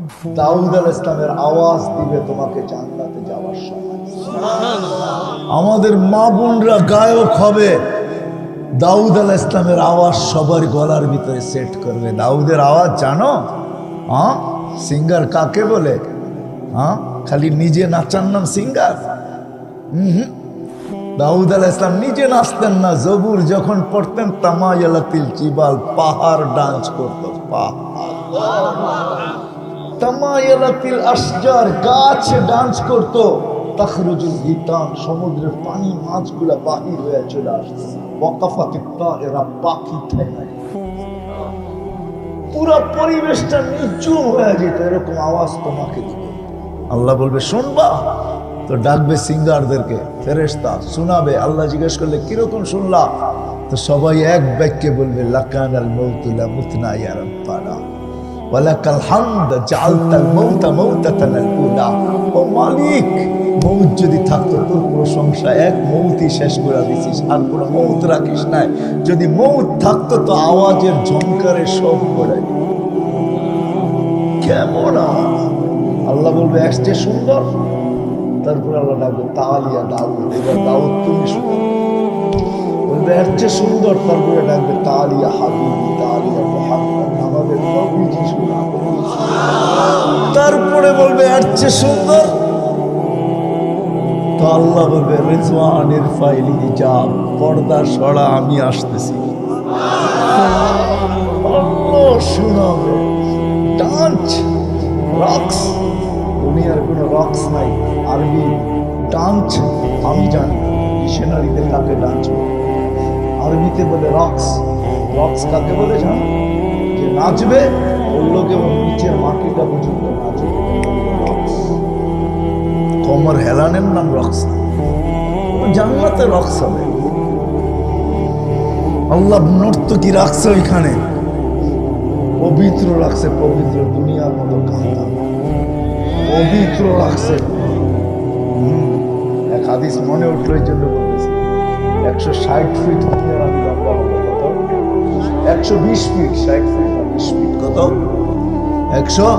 দাউদ আলাইহিস সালামের আওয়াজ দিবে তোমাকে জান্নাতে যাওয়ার সময়। আমাদের মা বোনরা গায়ক হবে, দাউদ আলাইহিস সালামের আওয়াজ সবার গলার ভিতরে সেট করবে। দাউদের আওয়াজ জানো? হ্যাঁ, সিঙ্গার কাকে বলে? হ্যাঁ, খালি নিজে নাচার নাম সিঙ্গার? দাউদ আলাইহিস সালাম নিজে নাচতেন না, জবুর যখন পড়তেন তামায়ালাতিল জিবাল, পাহাড় ডান্স করত, তামায়ালাতিল আশজার, গাছ ডান্স করত, তাখরুজুল হিতান, সমুদ্রের পানি মাছগুলা বাহির হয়ে চলে আসতো, ওয়াকাফাতিত তায়রা, পাখি থেমে, পুরো পরিবেশটা নিচুম হয়ে যেত, এরকম আওয়াজ তোমাকে দিবে। আল্লাহ বলবে শুনবা? তো ডাকবে সিঙ্গারদেরকে, ফেরেশতা শোনাবে। আল্লাহ জিজ্ঞেস করলে কিরকম শুনলা? তো সবাই এক বাক্যে বলবে লাকানাল মাউতু লা মুতনা ইয়া রাব্বানা ওয়ালাকাল হামদ জাআলতাল মাউতা মাউতাতানাল উলা। ও মালিক, মৌত যদি থাকতো তোর প্রশংসা, এক মৌতই শেষ করে দিছিস, আর কোনো মৌত রাখিস নাই। যদি মৌত থাকতো তো আওয়াজের ঝংকারে সব পড়াই। কেমন আওয়াজ! আল্লাহ বলবে এসছে সুন্দর। তারপর আল্লাহ ডাকবে তালিয়া দাউদ, এবার দাউদ তুমি শুনো। বলবে এর চেয়ে সুন্দর। তারপরে ডাকবে তালিয়া হাবিবি, তালিয়া মুহাম্মদ, আমাদের নবীজি শোনাবে। তারপরে বলবে এর চেয়ে সুন্দর। তো আল্লাহ বলবে রিজওয়ানের ফাইলি হিজাব, পর্দা সরা, আমি আসতেছি। আল্লাহ শোনাবে ডান্স, রক্স। দুনিয়ার কোনো রক্স নাই, আরবি ডান্স আমি জানি। ডিকশনারিতে কাকে ডান্স বলে? আরবিতে বলে রক্স। রক্স কাকে বলে জানো? যে নাচবে ওর লোক এবং নিচের মাটিটা পর্যন্ত নাচবে, রক্স। কোমর হেলানের নাম রক্স। জান্নাতে রক্স হবে। আল্লাহ নর্তকী রাখছে ওইখানে, পবিত্র রাখছে, পবিত্র, দুনিয়ার মতো কাঁদা পবিত্র রাখছে। এক হাদিস মনে উঠলো, এই জন্য বলতেছি। 160 ফিট দুনিয়ার আমি লম্বা হবে, কত? 120 ফিট। 60 ফিট 20 ফিট কত? 100।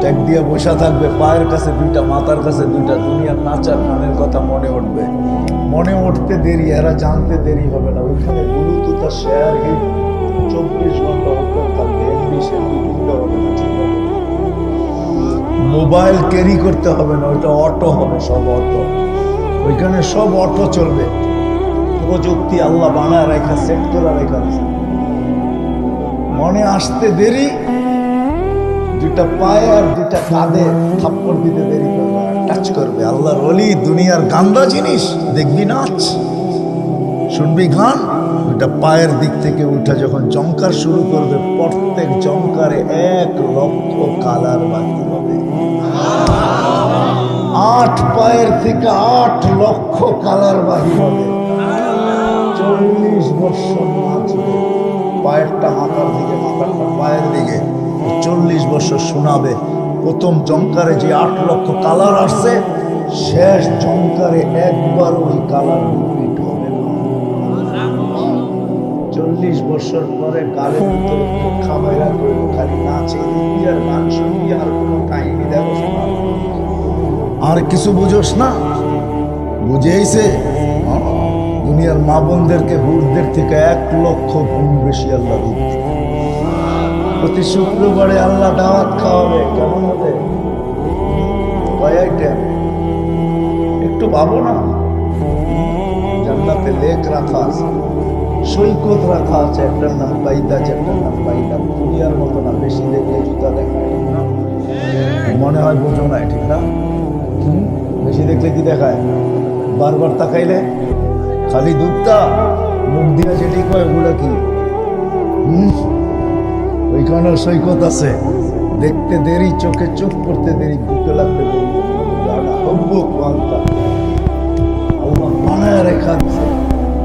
ট্যাগ দিয়ে বসা থাকবে, পায়ের কাছে দুইটা, মাথার কাছে দুইটা। দুনিয়ার নাচার গানের কথা মনে উঠবে, মনে উঠতে দেরি, এরা জানতে দেরি হবে না। ওইখানে ব্লুটুথ আর শেয়ার হিট 24 ঘন্টা ওপেন থাকবে, হবে না, মোবাইল ক্যারি করতে হবে না, ওইটা অটো হবে, সব অটো। ওইখানে সব অটো চলবে। প্রযুক্তি আল্লাহ বানায় রেখা, সেট করে রেখা। মনে আসতে দেরি, দুইটা পায়ে আর দুইটা কাঁধে থাপ্পড় দিতে দেরি করবে, টাচ করবে। আল্লাহর ওলি দুনিয়ার গান্দা জিনিস দেখবি, নাচ শুনবি, গান। দুইটা পায়ের দিক থেকে উঠা যখন জংকার শুরু করবে, প্রত্যেক জংকারে 1 লক্ষ কালার বাকি হবে। 8 পায়ের থেকে 8 লক্ষ কালার বাকি হবে। 40 বছর নাচবে, পায়েরটা মাথার দিকে, মাথারটা পায়ের দিকে। 40 বছর শোনাবে। প্রথম জংকারে যে 8 লক্ষ কালার আসছে, শেষ জংকারে একবার ওই কালার রিপিট হবে না। 40 বছর পরে গালের ভিতরে খামাইরা করবো, খালি নাচে দিবি আর গান শুনবি, আর কোনো কাহিনী দেখো না, আর কিছু বুঝোস না। বুঝেইছে দুনিয়ার মা বোনদেরকে হুরদের থেকে 1 লক্ষ গুণ বেশি আল্লাহ দিবে। প্রতি শুক্রবারে আল্লাহ দাওয়াত খাওয়াবে। কেমন হবে? কয় আইটেম? একটু ভাবো না। জান্নাতে লেক রাখা আছে, সৈকত রাখা আছে, একটার নাম বাইদা, একটার নাম বাইদা। দুনিয়ার মতো না, বেশি দেখলে জুতা দেখায়, মনে হয় বোঝো না, ঠিক না? বেশি দেখলে কি দেখায়? বারবার তাকাইলে খালি দুধটা, মুখ দিয়ে যেটি কয় ওগুলা কি? ওইখানেও সৈকত আছে, দেখতে দেরি, চোখে চোখ পড়তে দেরি, বুকে লাগতে দেরি। আল্লাহ বানায় রেখা দিছে।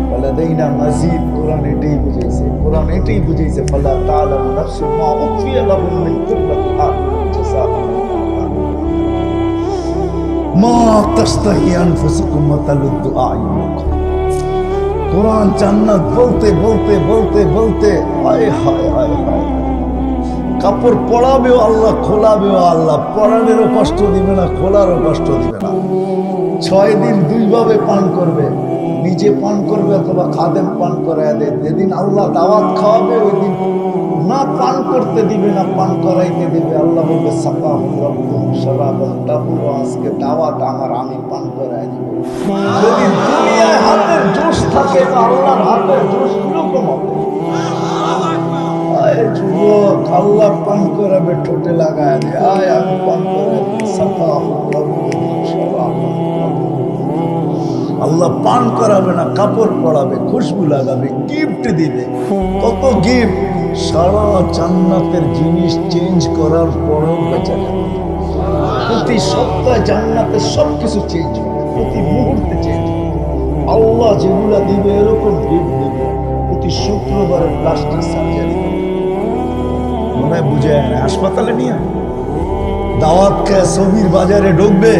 বলে দেই না মাজিদ, কোরআন এটাই বুঝাইছে, কোরআন এটাই বুঝাইছে। ফালা তাআলামু নাফসুম মা উখফিয়া লাহুম মিন কুররাতি আ'ইউন জাযাআন মা তাশতাহি আনফুসুকুম ওয়া তালুদ্দু আ'ইউনুকুম। কোরআন জান্নাত বলতে বলতে বলতে বলতে, হায় হায় হায় হায়, কাপড় পরাবেও আল্লাহ, খোলাবেও আল্লাহ। পরানেরও কষ্ট দিবে না, খোলারও কষ্ট দিবে না। 6 দিন 2 ভাবে পান করবে, নিজে পান করবে অথবা খাদেম পান করায় দেয়। যেদিন আল্লাহ দাওয়াত খাওয়াবে ওই দিন না পান করতে দিবে না পান করাইতে দিবে। আল্লাহ বলবে আজকে দাওয়াত আমার, আমি পান করাই দিব। যদি দুনিয়ায় হাতের জোশ থাকে তো আল্লাহর হাতের জোশ কিরকম হবে? আয় যুবক, আল্লাহ পান করাবে, ঠোঁটে লাগায় দে, আয় আমি পান করাই আল্লাহ পান করাবে না, কাপড় পরাবে, খুশবু লাগাবে, গিফট দিবে। কত গিফট! সারা জান্নাতের জিনিস চেঞ্জ করার পরেও বেঁচে যাবে। প্রতি সপ্তাহে জান্নাতের সবকিছু চেঞ্জ হবে, প্রতি মুহূর্তে চেঞ্জ হবে। আল্লাহ যেগুলা দিবে এরকম গিফট দিবে। প্রতি শুক্রবারে প্লাস্টিক সার্জারি মনে হয় বুঝে না, হাসপাতালে নিয়ে দাওয়াত খেয়ে ছবির বাজারে ঢুকবে,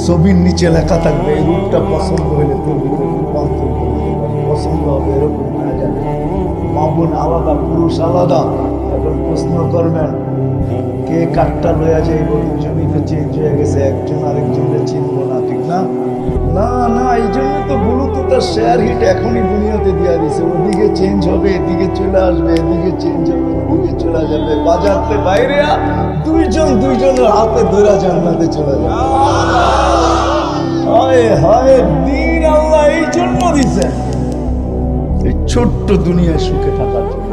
ছবির নিচে লেখা থাকবে এই রূপটা পছন্দ হলে তোর ভিতরে রূপান্তর করতে পারি, পছন্দ হবে এরকম না জানে। মা বোন আলাদা, পুরুষ আলাদা। এখন প্রশ্ন করবেন কে কাঠটা লইয়া যাইব, দুজনই তো চেঞ্জ হয়ে গেছে, একজন আরেকজনকে চিনবো না, ঠিক না? না না, এই জন্য তো ব্লুটুথের শেয়ার হিট এখনই দুনিয়াতে দিয়া দিছে। ওদিকে চেঞ্জ হবে, এদিকে চলে আসবে, এদিকে চেঞ্জ হবে, ওদিকে চলে যাবে। বাজারতে বাইরে দুইজনের হাতে ধরে জান্নাতে চলে যাবে। হায় হায়, দিন আল্লাহ এই জন্য দিছেন, এই ছোট্ট দুনিয়ায় সুখে থাকার জন্য।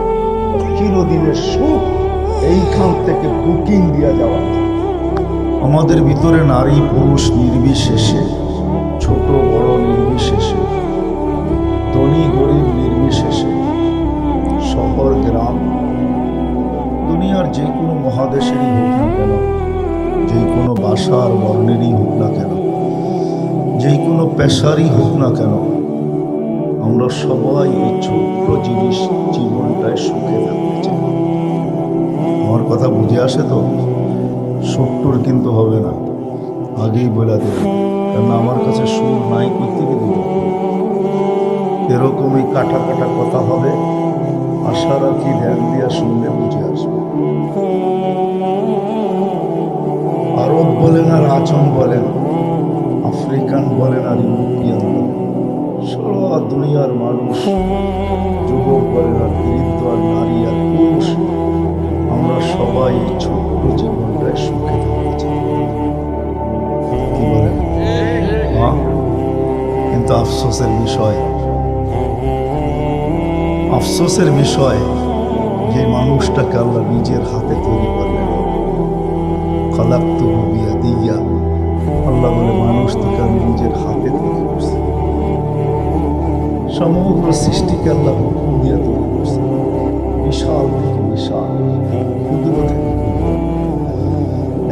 চিরদিনের সুখ এইখান থেকে বুকিং দিয়া যাওয়া। আমাদের ভিতরে নারী পুরুষ নির্বিশেষে, ছোট বড় নির্বিশেষে, ধনী গরিব নির্বিশেষে, শহর গ্রাম, দুনিয়ার যে কোনো মহাদেশেরই হোক না কেন, যে কোনো ভাষার বর্ণেরই হোক না কেন, যে কোনো পেশারই হোক না কেন, আমরা সবাই এই ছোট্ট জিনিস জীবনটায় সুখে থাকতে চাই। আমার কথা বুঝে আসে তো? 70 কিন্তু হবে না, আগেই বলে দেব, কারণ আমার কাছে সুর নাই, কোথেকে দেব? এরকমই কাটা কাটা কথা হবে, আশা রাখি ধ্যান দিয়া শুনলে বুঝে আসবে। আরব বলেন আর আচম বলেন, আফ্রিকান বলেন আর ইউরোপিয়ান বলেন, সারা দুনিয়ার মানুষ, যুবক বলেন আর বৃদ্ধ আর নারী আর পুরুষ, আমরা সবাই এই ছোট্ট জীবনটায় সুখে থাকতে চাই। কি বলেন? কিন্তু আফসোসের বিষয় যে মানুষটাকে আল্লাহ নিজের হাতে তৈরি করলেন। খালাকতুহু বিয়াদিয়া, আল্লাহ বলে মানুষ তোকে আমি নিজের হাতে তৈরি করছি। সমগ্র সৃষ্টিকে আল্লাহ হুকুম দিয়ে তৈরি করছে, বিশাল থেকে বিশাল, ক্ষুদ্র থেকে ক্ষুদ্র।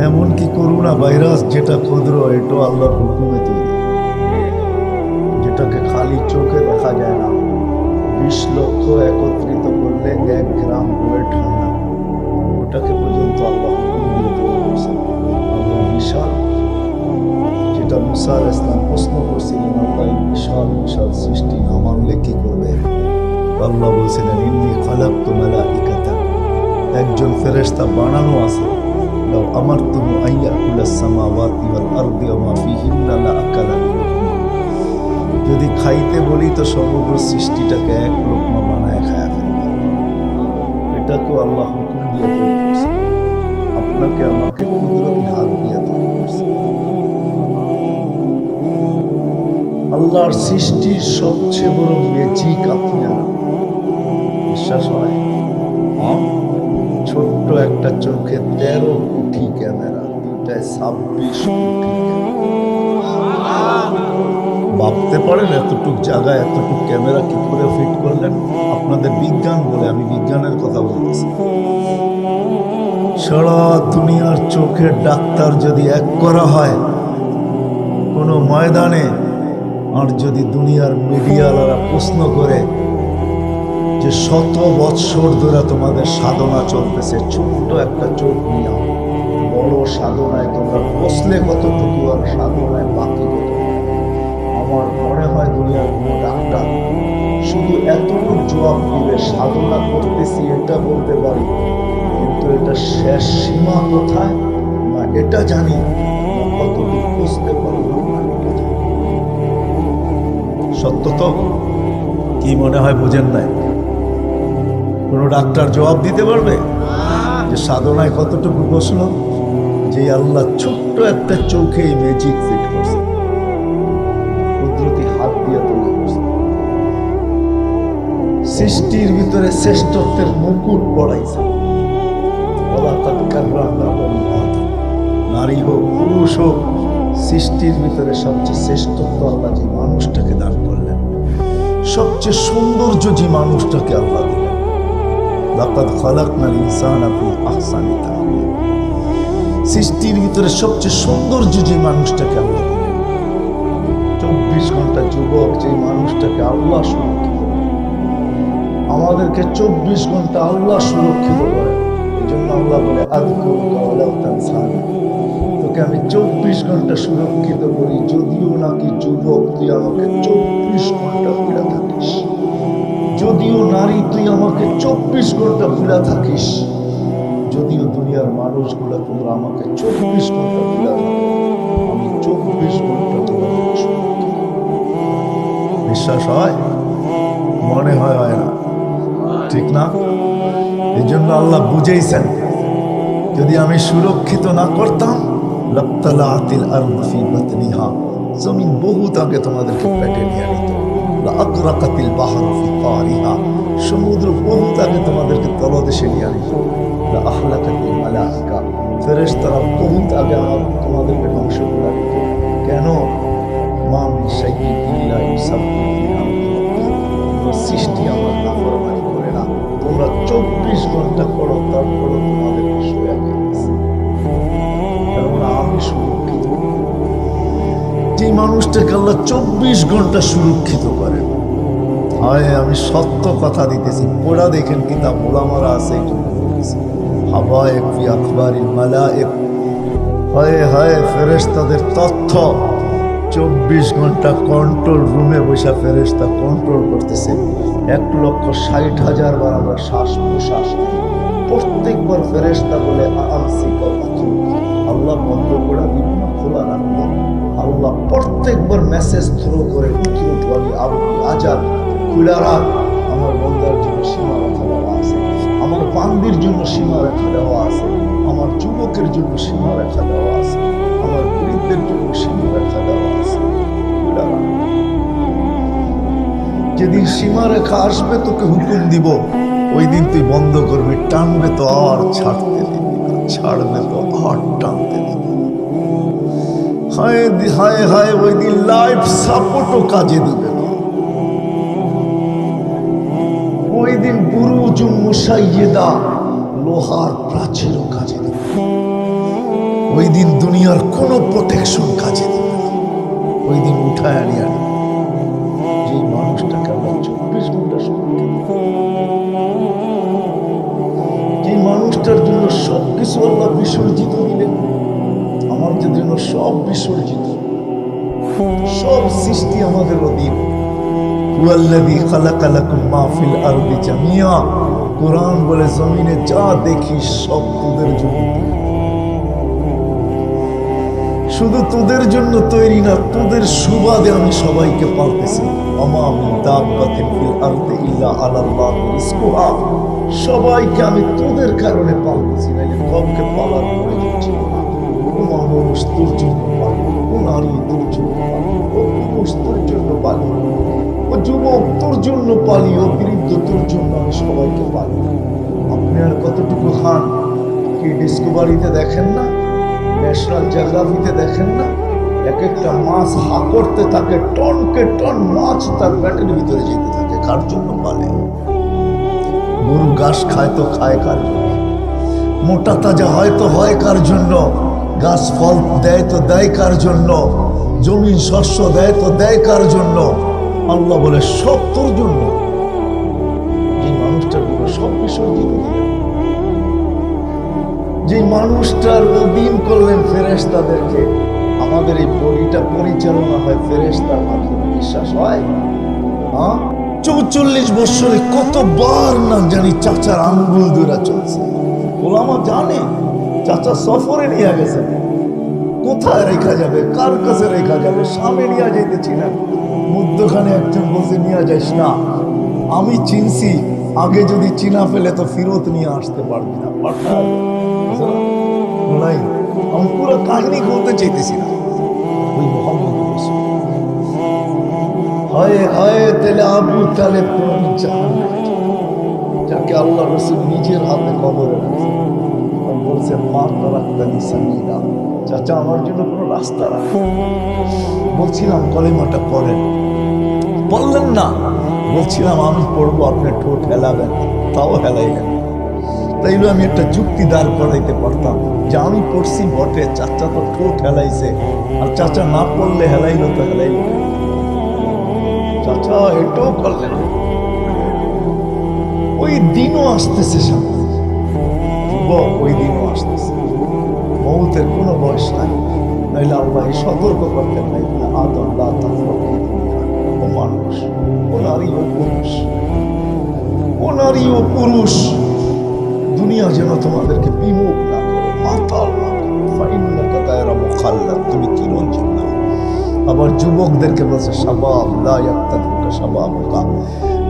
এমনকি করোনা ভাইরাস যেটা ক্ষুদ্র, এটাও আল্লাহর হুকুমে তৈরি, যেটাকে খালি চোখে দেখা যায় না। 20 লক্ষ একত্রিত করলে 1 গ্রাম ওয়েট হয় না, ওটাকে পর্যন্ত আল্লাহ হুকুম দিয়ে তৈরি করছেন। আল্লাহ বিশাল, যেটা মুসা আলাইহিস সালাম প্রশ্ন করছিলেন, আল্লাহ বিশাল বিশাল সৃষ্টি না মানলে কি করবে? আল্লাহ বলছিলেন ইন্নী খালাকতু মালাইকাতান, একজন ফেরেশতা বানানো আছে। লাউ আমারতুম আইয়াকুলাস সামাওয়াতি ওয়াল আরদি ওয়া মা ফিহিন্না লাআকালা মিনহুম, যদি খাইতে বলি তো সমগ্র সৃষ্টিটাকে 1 লোকমা বানায় খায়া ফেলবে। এটাকেও আল্লাহ হুকুম দিয়ে তৈরি করছে, আপনাকে আমাকে কুদরতি হাত দিয়ে তৈরি করছে। আল্লাহর সৃষ্টির সবচেয়ে বড় ম্যাজিক আপনারা বিশ্বাস হয়? ছোট্ট একটা চোখে 13 কোটি ক্যামেরা, দুটায় 26 কোটি ক্যামেরা। ভাবতে পারেন এতটুক জায়গায় এতটুক ক্যামেরা কি করে ফিট করলেন? আপনাদের বিজ্ঞান বলে, আমি বিজ্ঞানের কথা বলতেছি। সারা দুনিয়ার চোখের ডাক্তার যদি এক করা হয় কোনো ময়দানে, আর যদি দুনিয়ার মিডিয়াওয়ালারা প্রশ্ন করে যে 100 বৎসর ধরে তোমাদের সাধনা চলতেছে, ছোট্ট একটা চোখ নিয়ে বড় সাধনায় তোমরা বসলে কতটুকু আর সাধনায় বাকি কত? আমার মনে হয় দুনিয়ার কোনো ডাক্তার শুধু এতটুকু জবাব দিবে, সাধনা করতেছি এটা বলতে পারি, কিন্তু এটার শেষ সীমা কোথায় না এটা জানি, কতটুকু বুঝতে পারলাম না এটা জানি। সত্য তো? কি মনে হয় বুঝেন নাই? কোন ডাক্তার জবাব দিতে পারবে যে সাধনায় কতটুকু বসলো? যে আল্লাহ ছোট্ট একটা চোখে ম্যাজিক ফিট করছে, কুদরতি হাত দিয়ে তৈরি করছে, সৃষ্টির ভিতরে শ্রেষ্ঠত্বের মুকুট পড়াইছে। নারী হোক পুরুষ হোক, সৃষ্টির ভিতরে সবচেয়ে শ্রেষ্ঠত্ব আল্লাহ যে মানুষটাকে দান করলেন, সবচেয়ে সৌন্দর্য যে মানুষটাকে আল্লাহ দিলেন। লাকাদ খালাকনাল ইনসানা ফি আহসানি তাকওয়িম। সৃষ্টির ভিতরে সবচেয়ে সৌন্দর্য যে মানুষটাকে আল্লাহ দিলেন, 24 ঘন্টা যুবক যে মানুষটাকে আল্লাহ সুরক্ষিত করেন, আমাদেরকে 24 ঘন্টা আল্লাহ সুরক্ষিত করেন। এই জন্য আল্লাহ বলে আযকুরুকা ওয়ালাউ তানসানি, তোকে আমি 24 ঘন্টা সুরক্ষিত করি, যদিও নাকি যুবক তুই আমাকে 24 ঘন্টা ভুলে থাকিস, যদিও নারী তুই আমাকে 24 ঘন্টা ভুলে থাকিস, যদিও দুনিয়ার মানুষগুলো তোমরা আমাকে 24 ঘন্টা ভুলে থাকো, আমি 24 ঘন্টা তোমাকে সুরক্ষিত করব। বিশ্বাস হয়? মনে হয় হয় না? ঠিক না? এই জন্য আল্লাহ বুঝেইছেন, যদি আমি সুরক্ষিত না করতাম লাবতালাআতিল আরদু ফি বাতনিহা, জমিন বহুত আগে তোমাদেরকে পেটে নিয়ে নিত। লাআগরাকাতিল বাহরু ফি কারিহা, সমুদ্র বহুত আগে তোমাদেরকে তলদেশে নিয়ে নিত। লাআহলাকাতিল মালাইকা, ফেরেশতারা বহুত আগে তোমাদেরকে ধ্বংস করে দিত। কেন? মা মিন শাইইন ইল্লা ইউসাব্বিহু বিহামদি রাব্বিহি, সৃষ্টি আমার নাফরমানি করে না। তোমরা 24 ঘন্টা করো, তারপরে তোমাদেরকে শুয়ে গেছে। কারণ আমি সুরক্ষিত। যে মানুষটাকে আল্লাহ 24 ঘন্টা সুরক্ষিত করেন, হয় আমি সত্য কথা দিতেছি, পড়া দেখেন কিতাব ওলামারা আছে এই জন্য বলতেছি। হাওয়ায়েক ফি আখবারিল মালায়েক, হয় হয় ফেরেশতাদের তথ্য 24 ঘন্টা কন্ট্রোল রুমে বসে ফেরেশতা কন্ট্রোল করতেছে। 1,60,000 বার আমরা শ্বাস প্রশ্বাস, প্রত্যেকবার ফেরেশতা বলে আমসিকা আতুক, আল্লাহ বন্ধ করে দিব না, খোলা রাখবো। আল্লাহ প্রত্যেকবার মেসেজ থ্রো করে উঠওয়ালি আপনি আজাদ খুলে রাখ, আমার বন্দার জন্য সীমা রেখা দেওয়া আছে, আমার বান্দির জন্য সীমা রেখা দেওয়া আছে, আমার যুবকের জন্য সীমা রেখা দেওয়া আছে, আমার গরিবদের জন্য সীমা রেখা দেওয়া আছে। খুলে রাখ। যেদিন সীমা রেখা আসবে তোকে হুকুম দিব, ওই দিন তুই বন্ধ করবি, টানবে তো আর ছাড়তে দিবি না, ছাড়বে তো আর টানতে দিবি না। হায় হায় হায়, ওই দিন লাইফ সাপোর্টও কাজে দিবে না। ওই দিন বুরুজুম মুশাইয়্যিদা, লোহার প্রাচীরও কাজে দিবে না। ওই দিন দুনিয়ার কোনো প্রোটেকশন কাজে দিবে না। ওই দিন উঠায় আনিয়া যে মানুষটাকে আমরা 24 ঘন্টা সুরক্ষিত, যে মানুষটার জন্য সবকিছু আল্লাহ বিসর্জিত দিলেন, আমাদের জন্য সব বিসর্জিত, সব সৃষ্টি আমাদের অধীন। হুয়াল্লাযী খালাকা লাকুম মা ফিল আরদি জামিয়া, কোরআন বলে জমিনে যা দেখি সব তোদের জন্য, শুধু তোদের জন্য তৈরি না, তোদের সুবাদে আমি সবাইকে পালতেছি। ওমা মিন দাব্বাতিন ফিল আরদি ইল্লা আলাল্লাহি রিজকুহা, সবাইকে আমি তোদের কারণে পালতেছি, নাইলে কাউকে পালার প্রয়োজন ছিল না। ও মানুষ তোর জন্য পালি, ও নারী তোর জন্য পালি, ও পুরুষ তোর জন্য পালি, ও যুবক তোর জন্য পালি, ও বৃদ্ধ তোর জন্য আমি সবাইকে পালি। আপনি আর কতটুকু খান? কি ডিসকভারিতে দেখেন না, ন্যাশনাল জিওগ্রাফিতে দেখেন না, এক একটা মাছ হা করতে থাকে, টনকে টন মাছ তার পেটের ভিতরে যেতে থাকে। কার জন্য পালে? গরু ঘাস খায় তো খায় কার জন্য? মোটা তাজা হয় তো হয় কার জন্য? গাছ ফল দেয় তো দেয় কার জন্য? জমিন শস্য দেয় তো দেয় কার জন্য? আল্লাহ বলে সব তোর জন্য। যে মানুষটার জন্য সব বিসর্জিত দিলেন, যে মানুষটার অধীন করলেন ফেরেশতাদেরকে, আমাদের এই বডিটা পরিচালনা হয় ফেরেশতার মাধ্যমে। বিশ্বাস হয়? 44 বছরে কতবার না জানি চাচার আঙ্গুল ধরে চলছে, ওলামা জানে চাচা সফরে নিয়ে গেছে, কোথায় রেখা যাবে, কার কাছে রেখা যাবে, সামনে নিয়ে যাইতেছি না, মধ্যখানে একজন বসে নিয়ে যাইস না, আমি চিনছি, আগে যদি চিনা ফেলে তো ফিরত নিয়ে আসতে পারবি না, পাঠায় নাই। আমি পুরো কাহিনী বলতে চাইতেছি না। ওই মোহাম্মদ রাসূল হায় হায় তেলে আবু তালেব কোন জাহান্নামে, যাকে আল্লাহ রাসূল নিজের হাতে কবরে রাখছে, আর বলছে মা তারাক্তানি সাবিলা, চাচা আমার জন্য কোনো রাস্তা রাখে। বলছিলাম কলেমাটা পড়েন, বললেন না। বলছিলাম আমি পড়বো, আপনি ঠোঁট হেলাবেন, তাও হেলাইলেন। তাইলে আমি একটা যুক্তি দাঁড় করাইতে পারতাম যে আমি পড়ছি বটে, চাচা তো ঠোঁট হেলাইছে, আর চাচা না পড়লে হেলাইলো তো হেলাইলো, চাচা এটাও করলেন। ওই দিনও আসতেছে সামনে, ওই দিনও আসতেছে, মৌতের কোনো বয়স নাই। নাইলে আল্লাহ সতর্ক করতেন নাই, আদম লা তাফরাকু দুনিয়া, ও মানুষ, ও নারী ও পুরুষ, ও নারী ও পুরুষ, দুনিয়া যেন তোমাদেরকে বিমুখ না করে, মাতাল না করে, ফাইন্নাকা গায়রা মুখাল্লাদ, তুমি চিরঞ্জীব না। আবার যুবকদেরকে বলছে শাবাব লা ইয়াক্তাদুকা শাবাবুকা,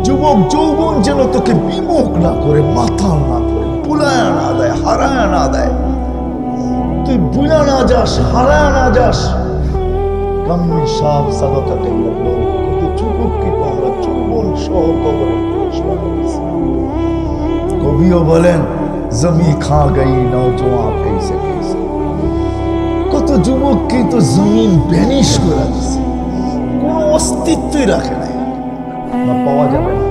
যুবক যৌবন যেন তোকে বিমুখ না করে, মাতাল না করে, বুলায়া না দেয়, হারায়া না দেয়, তুই বুলা না যাস, হারায়া না যাস। কাম্মি সাপ সাবাকাতে লাগলো, কিন্তু যুবককে তো আমরা যৌবন সহ কবরে প্রবেশ করাইছি। কবিও বলেন জমি খা গই নওজোয়ান कैसे कैसे, কত যুবককে তো জমিন ভ্যানিশ করে দিছে, কোনো অস্তিত্বই রাখে নাই, না পাওয়া যাবে না।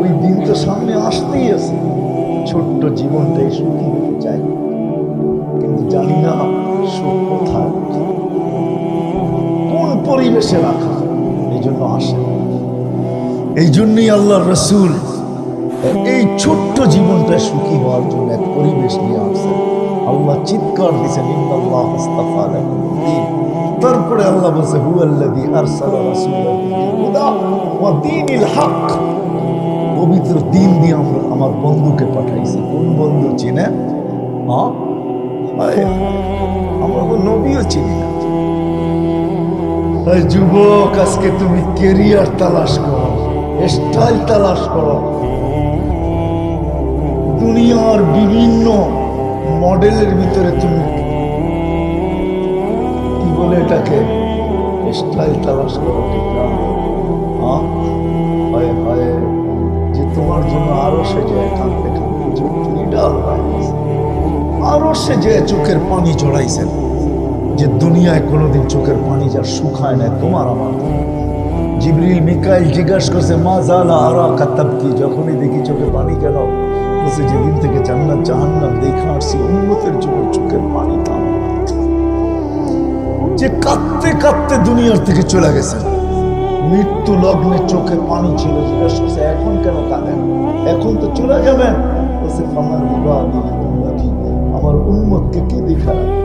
ওই দিন তো সামনে আসতেই আছে, ছোট্ট জীবনটাই সুখী হতে চাই, কিন্তু জানি না সুখ কোথায়, কোন পরিবেশে রাখা, এই জন্য আসে। এই জন্যই আল্লাহ রসুল এই ছোট্ট জীবনটা সুখী হওয়ার জন্য এক পরিবেশ নিয়ে আসছেন। আল্লাহ চিৎকার দিয়েছেন ইন্নাল্লাহ আস্তাফা লাকুমুদ দীন, তারপরে আল্লাহ বলছে হুয়াল্লাযী আরসালা রাসূলাহু বিল হুদা ওয়া দীনিল হক, পবিত্র দিন দিয়ে আমার বন্ধুকে পাঠাইছি। কোন বন্ধু চিনেন? আমরা তো নবীও চিনি না। যুবক, আজকে তুমি কেরিয়ার তালাশ করো, স্টাইল তালাশ করো, দুনিয়ার বিভিন্ন মডেলের ভিতরে তুমি কি বলে এটাকে স্টাইল তালাশ করো, ঠিক না? হয় হয় যে তোমার জন্য আরো সে যায় কাঁদতে কাঁদতে চোখটা ডাল আরো সে যে চোখের পানি জড়াইছেন, যে দুনিয়ায় কোনোদিন চোখের পানি যার শুকায় না তোমার আমার। জিবরিল মিকাইল জিজ্ঞাসা করছে মা জালা আরাকা তাবকি, যখনই দেখি চোখে পানি কেন? বলছে যেদিন থেকে জান্নাত জাহান্নাম দেখা আসছি উম্মতের জন্য চোখের পানি থাম, যে কাঁদতে কাঁদতে দুনিয়ার থেকে চলে গেছেন, মৃত্যু লগ্নে চোখে পানি ছিল, জিজ্ঞাসা করছে এখন কেন কাঁদেন? এখন তো চলে যাবেন। বলছে ফামান ইবাদি উম্মতি, আমার উম্মতকে কে দেখা রাখবে?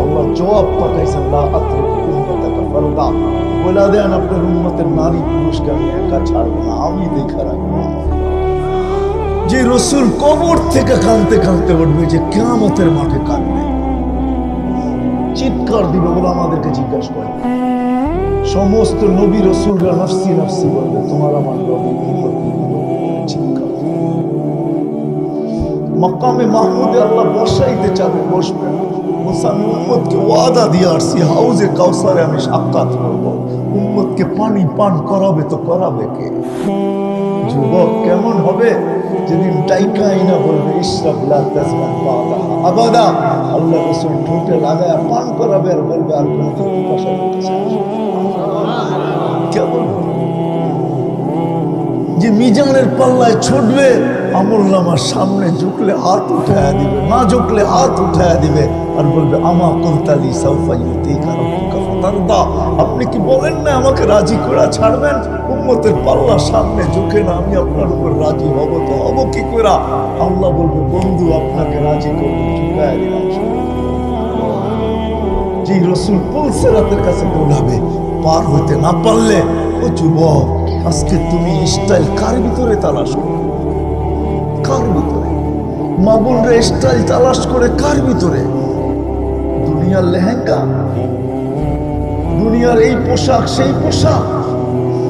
আল্লাহ জবাব পাঠাইছেন লা আতরুকু উম্মতাকা ফারদা, বলে দেন আপনার উম্মতের নারী পুরুষকে আমি একা ছাড়বো না, আমি দেখা রাখবো। যে রসুল কবর থেকে কাঁদতে কাঁদতে উঠবে, যে কিয়ামতের মাঠে কাঁদবে, চিৎকার দিবে, বলে আমাদেরকে জিজ্ঞাসা করে। সমস্ত নবী রসুলরা নফসি নফসি বলবে, তোমার আমার নবী চিৎকার। মাকামে মাহমুদে আল্লাহ বসাইতে চাবে, বসবে। আমি উম্মতকে ওয়াদা দিয়ে আসছি, হাউজে কাউসারে আমি সাক্ষাৎ করবো, উম্মতকে পানি পান করাবে তো করাবে কে? যুবক কেমন হবে যেদিন টাইকা আইনা বলবে ইশরাব লা তাজমান বাদাহা আবাদা, আল্লাহ রাসূল ঠোঁটে লাগায় পান করাবে আর বলবে আর কোনদিন পিপাসা করতে চাই না। কেমন যে মিজানের পাল্লায় ছুটবে, আমলনামার সামনে ঝুঁকলে হাত উঠায়া দিবে, না ঝুঁকলে হাত উঠায়া দিবে আর বলবে আমা কুলতালি সাউফা ইউতিকা রাব্বুকা ফাতারদা, আপনি কি বলেন না আমাকে রাজি করে ছাড়বেন? উম্মতের পাল্লা সামনে ঝুঁকে না আমি আপনার উপর রাজি হব, তো হব কি করে? আল্লাহ বলবে বন্ধু আপনাকে রাজি করবে, ঝুঁকায়া দিলাম। যে রসুল পুলসিরাতের কাছে দৌড়াবে, পার হইতে না পারলে, ও যুবক আজকে তুমি স্টাইল কার ভিতরে তালাশ করো? কার ভিতরে? মা বোনরা স্টাইল তালাশ করে কার ভিতরে? দুনিয়ার লেহেঙ্গা, দুনিয়ার এই পোশাক সেই পোশাক।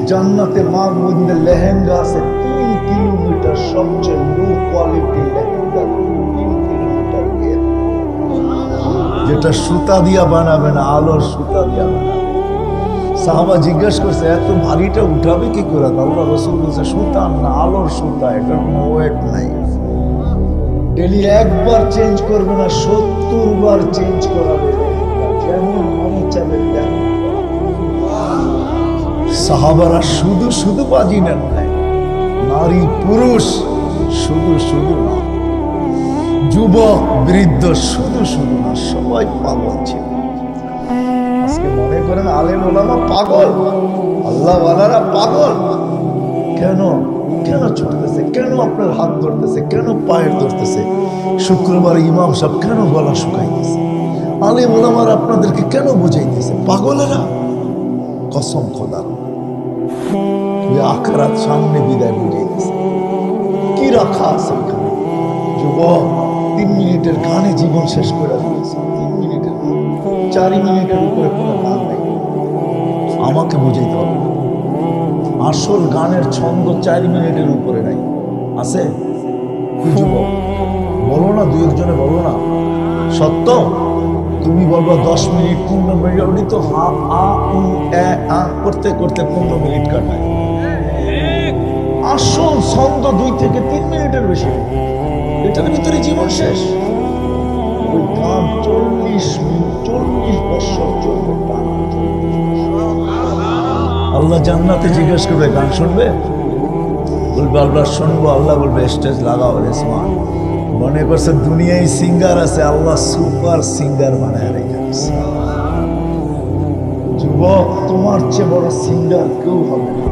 জান্নাতে মা বোনদের লেহেঙ্গা আছে 3 কিলোমিটার, সবচেয়ে লো কোয়ালিটি লেহেঙ্গা 3 কিলোমিটার, যেটা সুতা দিয়া বানাবে না, আলোর সুতা দিয়া বানাবে। সাহাবা জিজ্ঞেস করছে এত ভারীটা উঠাবে কি করে? আল্লাহ রাসূল বলছে সুতা না, আলোর সুতা, এটার কোনো ওয়েট নাই। ডেলি একবার চেঞ্জ করবে না, 70 বার চেঞ্জ করাবে, যেমন মনে চাবে তেমন। সাহাবারা শুধু শুধু বাজি নেন নাই, নারী পুরুষ শুধু শুধু না, যুবক বৃদ্ধ শুধু শুধু না, সবাই পাগল ছিল। আজকে মনে করেন আলেম ওলামা পাগল, আল্লাহ ওয়ালারা পাগল। কেন কেন ছুটতেছে? কেন আপনার হাত ধরতেছে? কেন পায়ের ধরতেছে? শুক্রবার ইমাম সাহেব কেন গলা শুকাইতেছে? আলেম ওলামারা আপনাদেরকে কেন বুঝাইতেছে? পাগলেরা। কসম খোদার, আখরাত সামনে বিদায় বুঝাইতেছে। কি রাখা আছে এখানে? যুবক 3 মিনিটের গানে জীবন শেষ করে দিয়েছে। 3 মিনিটের, 4 মিনিটের উপরে কোনো গান নেই। আমাকে বুঝাইতে হবে, আসল গানের ছন্দ 4 মিনিটের উপরে নাই। আছে কি যুবক? বলো না, 2-1 বলো না। সত্য তুমি বলবো 10 মিনিট 15 মিনিট, উনি তো হা আ উ এ আ করতে করতে 15 মিনিট কাটায়। আসল ছন্দ 2 থেকে 3 মিনিটের বেশি, এটার ভিতরে জীবন শেষ। ওই গান 40 মিনিট, 40 বছর চলবে টানা। আল্লাহ জান্নাতে জিজ্ঞেস করবে গান শুনবে? বলবে আল্লাহ শুনবো। আল্লাহ বলবে স্টেজ লাগাও রেসমান। মনে করছে দুনিয়ায় সিঙ্গার আছে, আল্লাহ সুপার সিঙ্গার বানায় রেখেছে। যুবক তোমার চেয়ে বড় সিঙ্গার কেউ হবে না।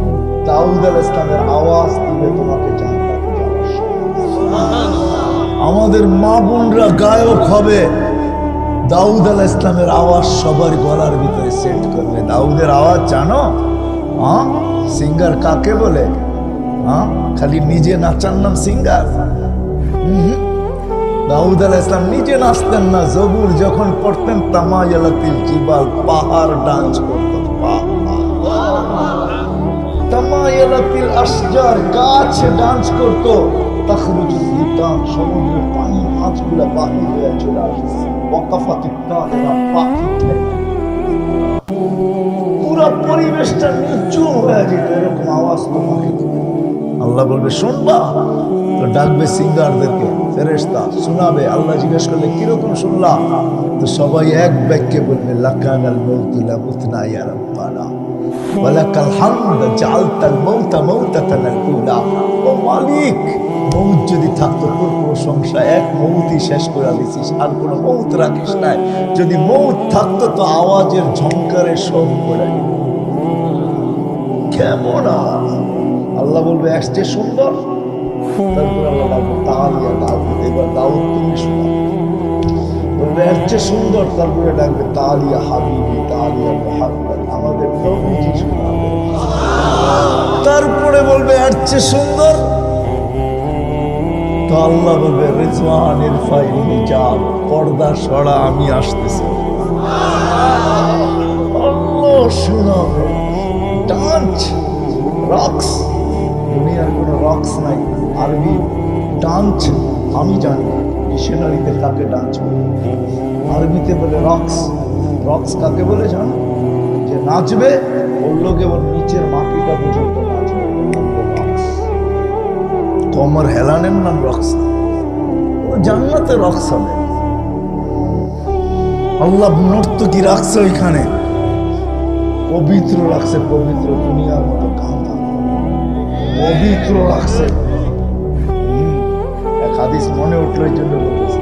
দাউদ আলাইহিস সালামের আওয়াজ দিবে তোমাকে জান্নাতে যাওয়ার। আমাদের মা বোনরা গায়ক হবে, দাউদ আলাইহিস সালামের আওয়াজ সবার গলার ভিতরে সেট করবে। দাউদের আওয়াজ জানো? হ্যাঁ, সিঙ্গার কাকে বলে? হ্যাঁ, খালি নিজে নাচার নাম সিঙ্গার? দাউদ আলাইহিস সালাম নিজে নাচতেন না, জবুর যখন পড়তেন তামায়ালাতিল জিবাল, পাহাড় ডান্স করত, তামায়ালাতিল আশজার, গাছ ডান্স করত, তাখরুজুল হিতান, সমুদ্রের পানি মাছগুলা বাহির হয়ে চলে আসছে, ওয়াকাফাতিত তায়রা, পাখি পুরো পরিবেশটা নিচুম হয়ে যেত, এরকম আওয়াজ তোমাকে দিবে। আল্লাহ বলবে শুনবা? তো ডাকবে সিঙ্গারদেরকে, ফেরেশতা শোনাবে। আল্লাহ জিজ্ঞেস করলে কিরকম শুনলা? তো সবাই এক বাক্যে বলবে লাকানাল মাউতু লামুতনা ইয়া রাব্বানা ওয়ালাকাল হামদ জাআলতাল মাউতা মাউতাতান আল-উলা। ও মালিক, মৌত যদি থাকতো তোর প্রশংসা, এক মৌতই শেষ করে দিছিস, আর কোনো মৌত রাখিস নাই। যদি মৌত থাকতো তো আওয়াজের ঝংকারে সব করে। কেমন আওয়াজ! আল্লাহ বলবে আসছে সুন্দর। তারপর আল্লাহ ডাকবে তালিয়া দাউদ, এবার দাউদ তুমি শোনা। বলবে আসছে সুন্দর, তারপরে ডাকবে তালিয়া হাবিবি, তালিয়া মুহাম্মদ, আমাদের নবীজি শোনাবে। তারপরে বলবে আসছে সুন্দর, তো আল্লাহ বলবে রিজওয়ান ইরফাই হিজাব, পর্দা সরা, আমি আসতেছি। আল্লাহ শোনাবে। ডান্স, রক্স, দুনিয়ার কোনো রক্স নাই। আরবি ডান্স আমি জানি, ডিকশনারিতে কাকে ডান্স বলে? আরবিতে বলে রক্স। রক্স কাকে বলে জানো? যে নাচবে ওর লোক এবার নিচের মাটিটা পর্যন্ত নাচবে, রক্স। কমর হেলানের নাম রক্স। ও জান্নাতে রক্স হবে। আল্লাহ নর্তকী রাখছে ওইখানে, পবিত্র রাখছে, পবিত্র, দুনিয়ার মতো কাঁদা পবিত্র রাখছে। এক হাদিস মনে উঠলো, এই জন্য বলেছি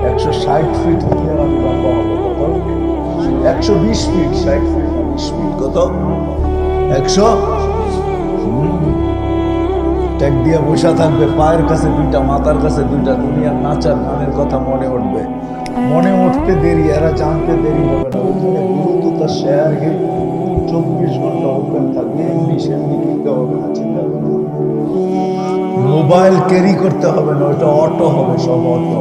160 ফিট দুনিয়ার আমি লম্বা হবো। কত? 120 ফিট, 60 ফিট 20 ফিট, কত? 100। ট্যাগ দিয়ে বসা থাকবে, পায়ের কাছে 2টা, মাথার কাছে 2টা। দুনিয়ার নাচার গানের কথা মনে উঠবে, মনে উঠতে দেরি, এরা জানতে দেরি হবে না। ওইখানে গুরুত্বটা শেয়ার গে 24 ঘন্টা ওপেন থাকবে, এমনি সেমনি কিনতে হবে না, চিন্তা করবে। মোবাইল ক্যারি করতে হবে না, ওইটা অটো হবে, সব অটো।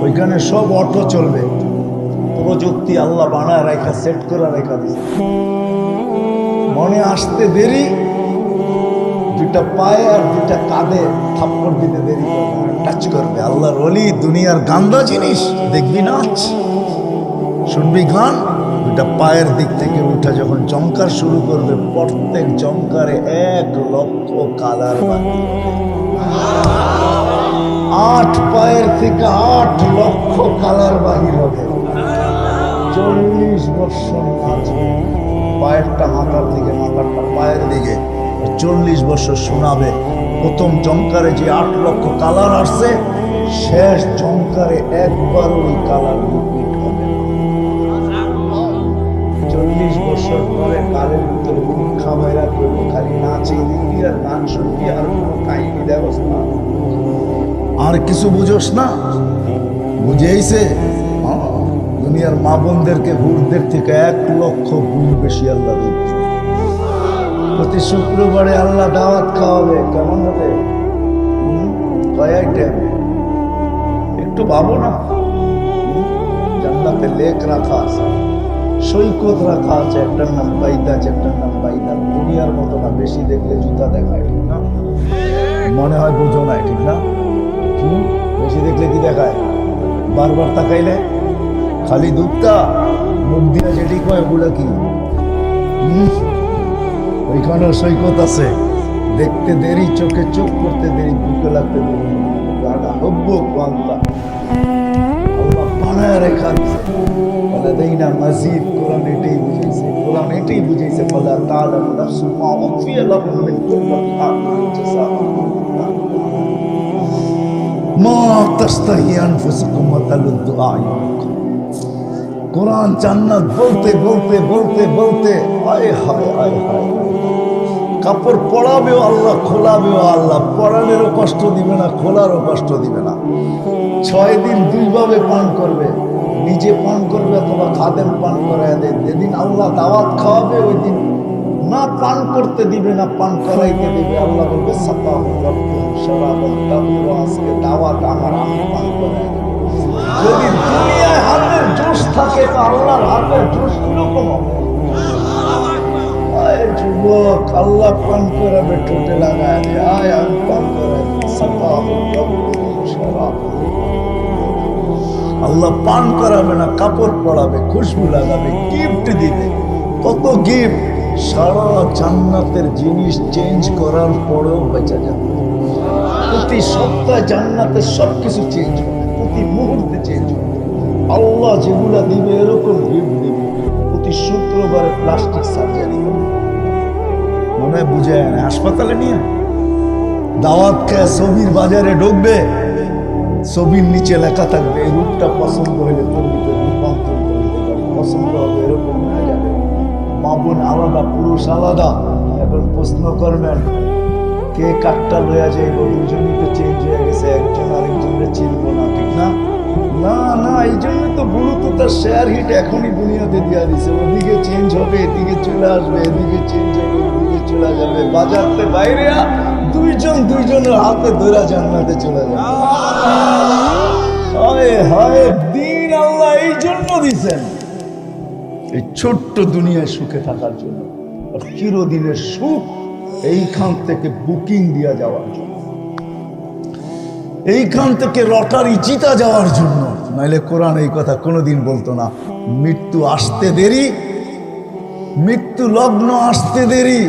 ওইখানে সব অটো চলবে। প্রযুক্তি আল্লাহ বানায় রেখা, সেট করে রেখা দিচ্ছে। মনে আসতে দেরি, দুইটা পায়ে আর দুইটা কাঁধে থাপ্পড় দিতে দেরি করবে, টাচ করবে। আল্লাহর ওলি দুনিয়ার গান্দা জিনিস দেখবি নাচ, শুনবি গান, দুইটা পায়ের দিক থেকে উঠা যখন চমকার শুরু করবে, প্রত্যেক চমকারে 1 লক্ষ কালার বাকি। 8 পায়ের থেকে 8 লক্ষ কালার বাহির হবে। 40 বছর নাচবে, পায়েরটা মাথার দিকে, মাথারটা পায়ের দিকে, 40 বছর শোনাবে। প্রথম চমকারে যে 8 লক্ষ কালার আসছে, শেষ চমকারে একবার ওই কালার রিপিট হবে। 40 বছর পরে কালের ভিতরে খুব খামাইরা করবো, খালি নাচে দেখবি আর গান শুনবি, আর কোনো কাহিনী ব্যবস্থা আর কিছু বুঝোস না। বুঝেইছে দুনিয়ার মা বোনদেরকে হুরদের থেকে 1 লক্ষ গুণ বেশি আল্লাহ দিচ্ছে। প্রতি শুক্রবারে আল্লাহ দাওয়াত খাওয়াবে, কেমন হবে? কয় আইটেম একটু ভাবো না। জান্নাতে লেক রাখা আছে, সৈকত রাখা আছে, একটার নাম বাইদাজ, একটার নাম বাইদাজ। দুনিয়ার মতো না, বেশি দেখলে জুতা দেখায়, ঠিক না? মনে হয় বুঝো না, ঠিক না? বেশি দেখলে কি দেখায়? বারবার তাকাইলে খালি দুধটা মুখ দিয়া যেটি কয় ওগুলা কি? ওইখানেও সৈকত আছে, দেখতে দেরি, চোখে চোখ করতে দেরি, বুকে লাগতে দেরি। আল্লাহ বানায় রেখা দিছে, বলে দেই না মজিদ। কোরআন এটাই বুঝাইছে, কোরআন এটাই বুঝাইছে, বলা তাআলা নাফসুন মা উখফিয়া লাহুম মিন কুররাতি আ'ইউন জাযাআ'an মা তাশতাহি আনফুসুকুম ওয়া তালুদ্দু আ'ইউনুকুম। কোরআন জান্নাত বলতে বলতে বলতে বলতে আয় হায় আয় হায়, কাপড় পরাবেও আল্লাহ, খোলাবেও আল্লাহ। পরানেরও কষ্ট দিবে না, খোলারও কষ্ট দিবে না। 6 দিন 2 ভাবে পান করবে, নিজে পান করবে অথবা খাদেম পান করাই দেয়। যেদিন আল্লাহ দাওয়াত খাওয়াবে, ওই দিন না পান করতে দিবে না পান করাইতে দিবে। আল্লাহ বলবে সাকাহু রাব্বুহুম শারাবান তাহুরা, আজকে দাওয়াত আমার, আমি পান করাই দেব। যদি দুনিয়ায় হাতের জোশ থাকে, তো আল্লাহর হাতের জোশ কিরকম হবে? আয় যুবক, আল্লাহ পান করাবে, ঠোঁটে লাগায় দে, আয় আমি পান করাই দেব। সাকাহু রাব্বুহুম শারাবান। আল্লাহ পান করাবে না, কাপড় পরাবে, খুশবু লাগাবে, গিফট দিবে। কত গিফট! সারা জান্নাতের জিনিস চেঞ্জ করার পরেও বেঁচে যাবে। প্রতি সপ্তাহে জান্নাতের সবকিছু চেঞ্জ হবে, প্রতি মুহূর্তে চেঞ্জ হবে। আল্লাহ যেগুলা দিবে এরকম গিফট দিবে। প্রতি শুক্রবারে প্লাস্টিক সার্জারি হবে, মনে হয় বুঝে না, হাসপাতালে নিয়ে দাওয়াত খেয়ে ছবির বাজারে ঢুকবে, ছবির নিচে লেখা থাকবে এই রূপটা পছন্দ হলে তোর ভিতরে রূপান্তরিত হতে পারি, পছন্দ হবে, এরকম হয়ে যাবে। মা বোন আলাদা, পুরুষ আলাদা। এখন প্রশ্ন করবেন কে কাঠটা লইয়া যাইব? দুজনই তো চেঞ্জ হয়ে গেছে, একজন আরেকজনকে চিনব না, ঠিক না? না না, এই জন্য তো ব্লুটুথ আর শেয়ার হিট এখনই দুনিয়াতে দিয়া দিছে। ওদিকে চেঞ্জ হবে, এদিকে চলে আসবে, এদিকে চেঞ্জ হবে, ওদিকে চলে যাবে। বাজারতে বাইরে দুইজন দুইজনের হাতে ধরে জান্নাতে চলে যাবে। হায় হায়, দিন আল্লাহ এই জন্য দিছেন, এই ছোট্ট দুনিয়ায় সুখে থাকার জন্য। আর চিরদিনের সুখ এইখান থেকে বুকিং দিয়া যাওয়ার জন্য, এইখান থেকে লটারি জিতা যাওয়ার জন্য। নাইলে কোরআন এই কথা কোনোদিন বলতো না। মৃত্যু আসতে দেরি, মৃত্যু লগ্ন আসতে দেরি,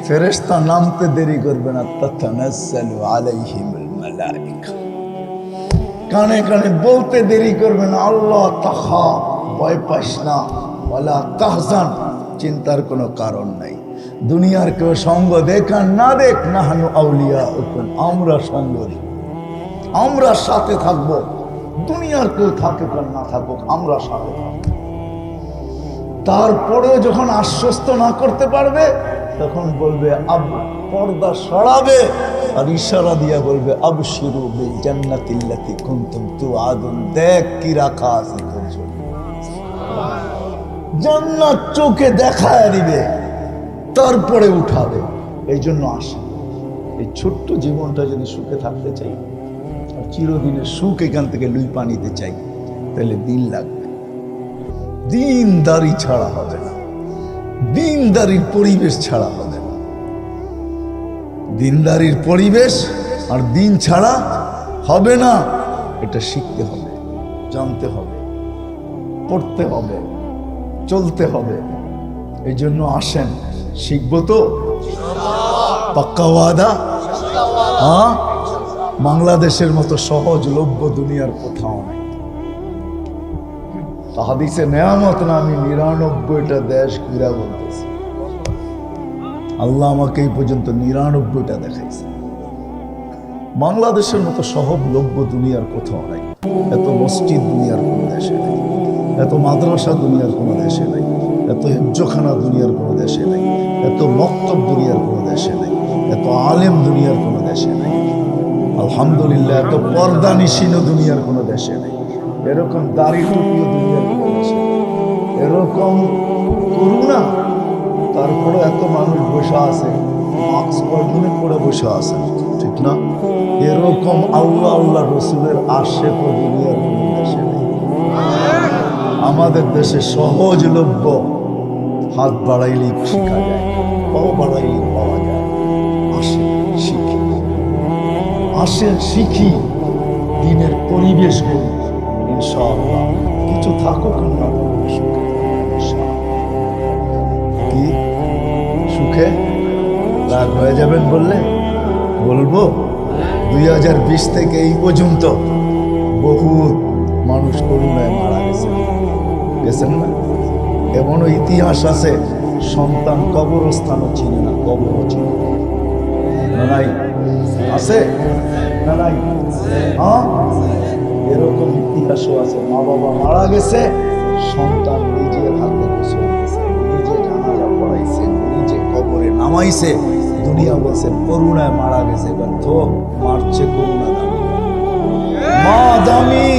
ফেরেশতা নামতে দেরি করবে না। তাতানাজ্জালু আলাইহিমুল মালাইকা, কানে কানে বলতে দেরি করবে না, আল্লাহ তাখা, ভয় পাস না, ওয়ালা তাহজান, চিন্তার কোনো কারণ নাই। দুনিয়ার কেউ সঙ্গ দেখ আর না দেখ, নাহনু আউলিয়াউকুম, আমরা সঙ্গ দিই, আমরা সাথে থাকবো। দুনিয়ার কেউ থাকুক আর না থাকুক, আমরা সাথে থাকবো। তারপরেও যখন আশ্বস্ত না করতে পারবে, তখন বলবে আব, পর্দা সরাবে আর ইশারা দিয়া বলবে আবশিরু বিল জান্নাতিল্লাতী কুনতুম তুআদুন, দেখ কি রাখা আছে তোর জন্য। জান্নাত চোখে দেখায় দিবে, তারপরে উঠাবে। এই জন্য আসে, এই ছোট্ট জীবনটা যদি সুখে থাকতে চাই আর চিরদিনের সুখ এখান থেকে লুই পানিতে চাই, তাহলে দিন লাগবে। দিনদারি ছাড়া হবে না, দিনদারির পরিবেশ ছাড়া হবে না। দিনদারির পরিবেশ আর দিন ছাড়া হবে না। এটা শিখতে হবে, জানতে হবে, পড়তে হবে, চলতে হবে। এই জন্য আসেন, শিখবো তো? পাক্কা ওয়াদা? হ্যাঁ, বাংলাদেশের মতো সহজলভ্য দুনিয়ার কোথাও নেই। হাদিসে নেয়ামত না, আমি ৯৯টা দেশ ঘুরা বলতেছি। আল্লাহ আমাকে এই পর্যন্ত ৯৯টা দেখাইছে। বাংলাদেশের মতো সহজলভ্য দুনিয়ার কোথাও নাই। এত মসজিদ দুনিয়ার কোনো দেশে নেই, এত মাদ্রাসা দুনিয়ার কোনো দেশে নেই, এত হিফজখানা দুনিয়ার কোনো দেশে নেই, এত মক্তব দুনিয়ার কোনো দেশে নেই, এত আলেম দুনিয়ার কোনো দেশে নেই। আলহামদুলিল্লাহ, এত পর্দানিশীনও দুনিয়ার কোনো দেশে নেই, এরকম দাড়ি টুপিও দুনিয়ার কোনো দেশে নেই, এরকম করুণা, তারপরে এত মানুষ বসে আছে, মাস্ক পরে বসে আছে, ঠিক না? এরকম আল্লাহ আল্লাহ রসুলের আশেক দুনিয়ার কোনো দেশে নেই। আমাদের দেশে সহজলভ্য, হাত বাড়াইলেই শেখা যায়, পাও বাড়াইলেই পাওয়া যায়। আসেন শিখি, আসেন শিখি, দিনের পরিবেশ করি। ইনশাআল্লাহ কিছু থাকুক না সুখে, কি সুখে রাগ হয়ে যাবেন বললে বলবো? ২০২০ থেকে এই পর্যন্ত বহুত মানুষ করুণায় মারা গেছেন না? এমনও ইতিহাস আছে, সন্তান কবরস্থানও চিনে না, কবরও চিনে না। নাই আছে না? নাই? হ্যাঁ, এরকম ইতিহাসও আছে। মা বাবা মারা গেছে, সন্তান নিজের হাতে গোসল দিয়েছে, নিজে জানাজা পড়াইছে, নিজে কবরে নামাইছে। দুনিয়া বলছে করুণায় মারা গেছে, ব্যর্থ মারছে করুণা দামি। মা দামি,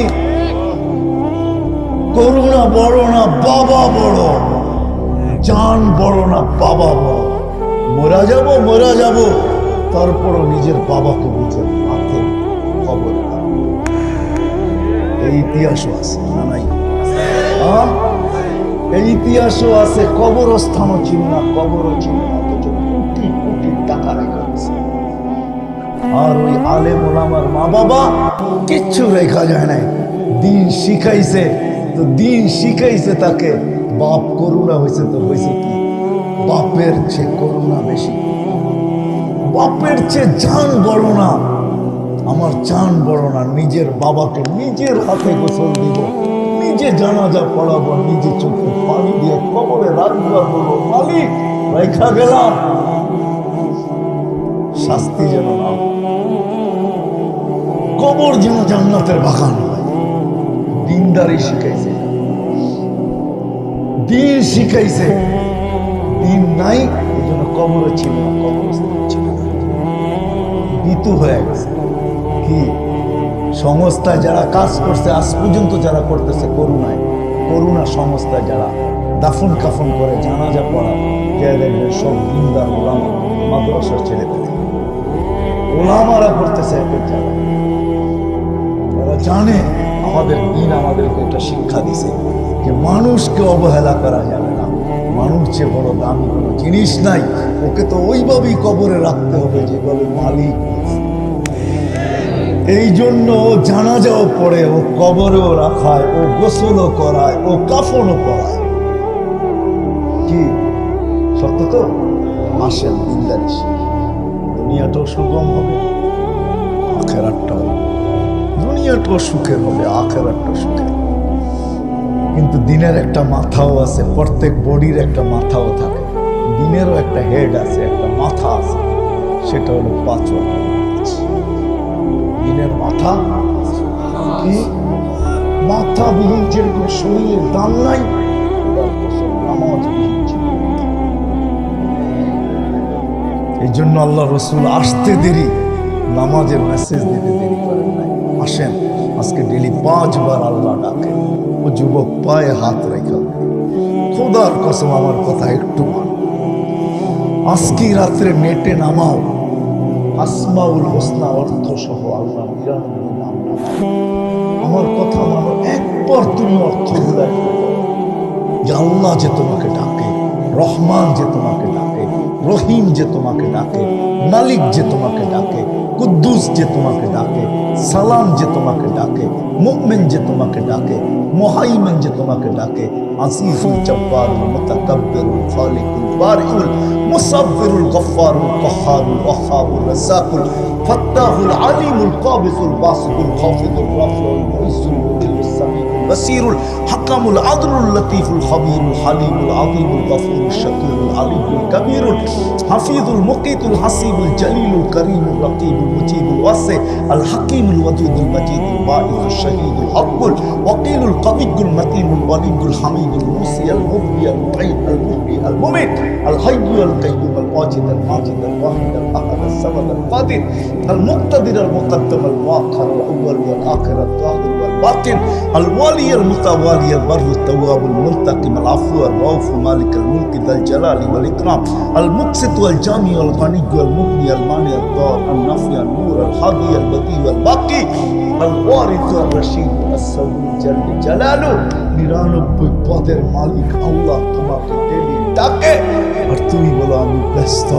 করুণা বড় না বাবা বড়, জান বড় না বাবা বড়। মরা যাব তারপরও নিজের বাবাকে নিজের হাতে কবরে রাখবো। এই ইতিহাসও আছে না? নাই? এই ইতিহাসও আছে। কবরস্থানও চিনে না, কবরও চিনে না, অথচ কোটি কোটি টাকা রেখা গেছে। আর ওই আলেম ওলামার মা বাবা কিচ্ছু রেখা যায় নাই। দিন শিখাইছে তো দিন শিখাইছে তাকে। বাপ করুণা হয়েছে তো হয়েছে কি? বাপের চেয়ে করুণা বেশি, বাপের চেয়ে জান বড় না। আমার জান বড় না, নিজের বাবাকে নিজের হাতে গোসল দিব, নিজে জানাজা পড়াবো, নিজে চোখে পানি দিয়ে কবরে রাখবো, বলবো মালিক রেখা গেলাম, শাস্তি যেন না, কবর যেন জান্নাতের বাগান হয়। দিনদারি শিখাইছে, দিন শিখাইছে। দিন নাই, এই জন্য কবরে ছিল না, কবরস্থান ছিল না, বিতু হয়ে গেছে। কি সংস্থায় যারা কাজ করছে আজ পর্যন্ত, যারা করতেছে করুণায়, করুণা সংস্থায় যারা দাফন কাফন করে, জানাজা পড়া, দেখবেন সব দিনদার ওলামা, মাদ্রাসার ছেলেপেলে ওলামারা করতেছে একের জায়গায়। তারা জানে আমাদের দিন আমাদেরকে একটা শিক্ষা দিছে যে মানুষকে অবহেলা করা যাবে না। মানুষ যে বড় দামি কোনো জিনিস নাই, ওকে তো ওইভাবেই কবরে রাখতে হবে যেভাবে মালিক। এই জন্য ও জানাজাও পড়ে, ও কবরেও রাখায়, ও গোসলও করায়, ও কাফনও পড়ায়। কি সত্য তো? আসেন দিনদারি শিখি, দুনিয়াটাও সুগম হবে, আখেরাতটাও, দুনিয়াটাও সুখের হবে, আখেরাতটাও সুখের। কিন্তু দিনের একটা মাথাও আছে, প্রত্যেক বডির একটা মাথাও থাকে, দিনেরও একটা হেড আছে, একটা মাথা আছে, সেটা হলো ৫ ওয়াক্ত নামাজ। দিনের মাথা কি? মাথা বিহীন যেরকম শরীরের দাম নাই, নামাজ বিহীন জীবন। এই জন্য আল্লাহ রসুল আসতে দেরি, নামাজের মেসেজ দিতে দেরি করেন নাই। আসেন, আজকে ডেলি ৫ বার আল্লাহ ডাকে। ও যুবক পায়ে হাত রেখা, খোদার কসম আমার কথা একটু মান, আজকে রাত্রে নেটে নামাও, আসমাউল হোসনা অর্থ সহ আল্লাহ 99 নাম। আমার কথা মানো, একবার তুমি অর্থগুলো একটু বলো। যে আল্লাহ যে তোমাকে ডাকে, রহমান যে তোমাকে ডাকে, রহিম যে তোমাকে ডাকে, মালিক যে তোমাকে ডাকে, কুদ্দুস যে তোমাকে ডাকে, সালাম যে তোমাকে ডাকে, মুমিন যে তোমাকে ডাকে, মুহাইমিন যে তোমাকে ডাকে, আসিফুল জব্বারুল মুতাকাব্বিরুল খালিকুল বারিউল মুসাব্বিরুল গফফারুল কাহ্হারুল ওয়াহ্হাবুর রাজ্জাকুল ফাত্তাহুল আলিমুল কাবিসুল বাসিতুল খাফিদুর রাফিউল মুইজ্জুল মুদিল্লুস সামিউল বাসিরুল হাকামুল আদলুল লতীফুল খবীরুল হালিমুল আযীমুল গফুরুল শাকুরুল আলিয়ুল কবীরুল হাফিজুল মুকিতুল হাসিবুল জলিলুল করিমুল রকিবুল মুজিবুল ওয়াসি আল হাকিমুল ওয়াদুদুল মজিদুল বাঈসুল শহীদুল হকুল ওয়াকিলুল কবিয়ুল মতিনুল ওয়ালিয়ুল হামিদুল মুসিয়াল মুবদিয়াল মুঈদ আল মুহয়ি আল মুমিত আল হাইয়ুল কাইয়্যুম আল ওয়াজিদ আল মাজিদ আল ওয়াহিদ আল আহাদ আল সামাদ আল কাদির আল মুক্তাদির আল মুকদ্দাম আল মুআখ্খার আল আউয়াল ওয়াল আখির আল যাহির ওয়াল বাতিন আল ওয়ালি আল মুতাওয়ালি আল বার আল তাওয়াব আল মুনতাকিম আল আফু আল রাউফ মালিক আল মুলক যাল জালালি ওয়াল ইকরাম আল মুকসিত ওয়াল জামি ওয়াল গানি ওয়াল মুগনি আল মানি আল দার আল নাফি আল নূর আল হাদি আল বদি ওয়াল বাকি আল ওয়ারিস আল রশিদ আস-সাবুল জাল জালালু 99 পদের মালিক আল্লাহ তোমাকে ডেলি ডাকে আর তুমি বলো আমি ব্যস্ত।